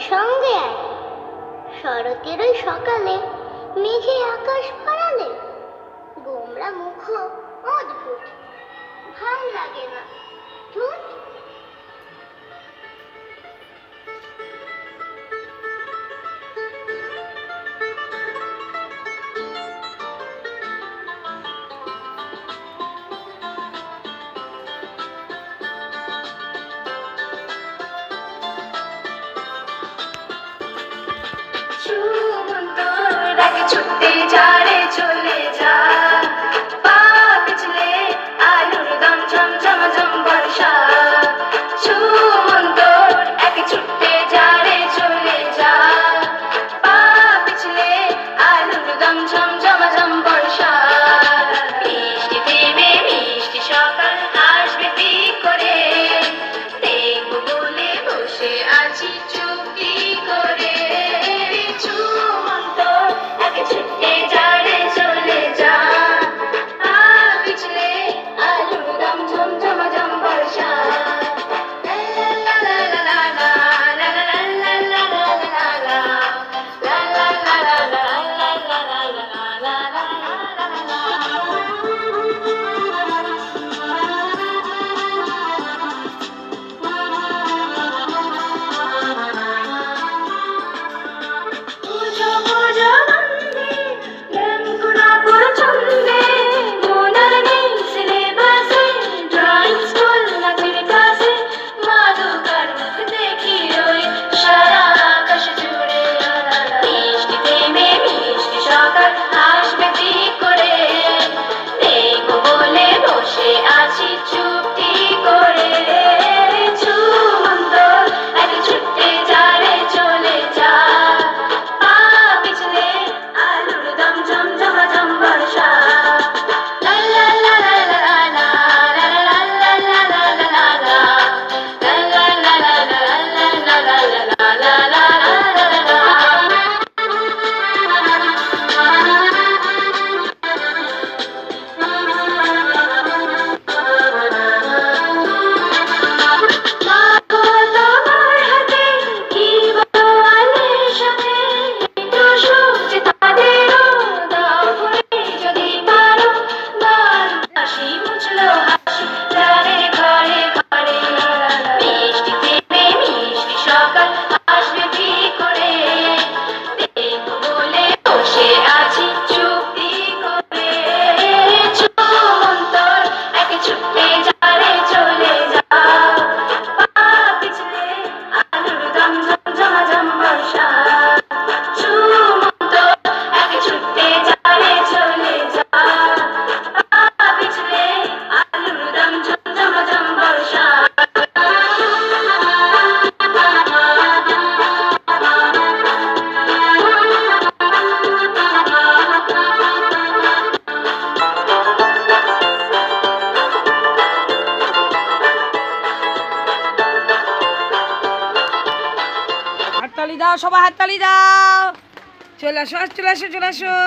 সঙ্গে আয়। শরতের ওই সকালে মেঘে আকাশ ভরালে গোমরা মুখ অদ্ভুত, ভাল লাগে না। ধুত। ছুটতে যা রে চলে যা, পা পিছলে আলুর দম ঝমঝম ঝম বর্ষা। সুমন্তর একে ছুটতে যা রে চলে যা, পা পিছলে আলুর দম ঝমঝম ঝম বর্ষা। মিষ্টি প্রেমে মিষ্টি সকাল আসবে ঠিক করে, দেখবো বলে বসে আছি চুপটি করে। ছুটতে যা রে চলে যা, পা পিছলে আলুর দম ঝমঝম ঝম বর্ষা। হাততালি দাও, সবাই হাততালি দাও। চলে আসো, চলে আসো, চলে আসো।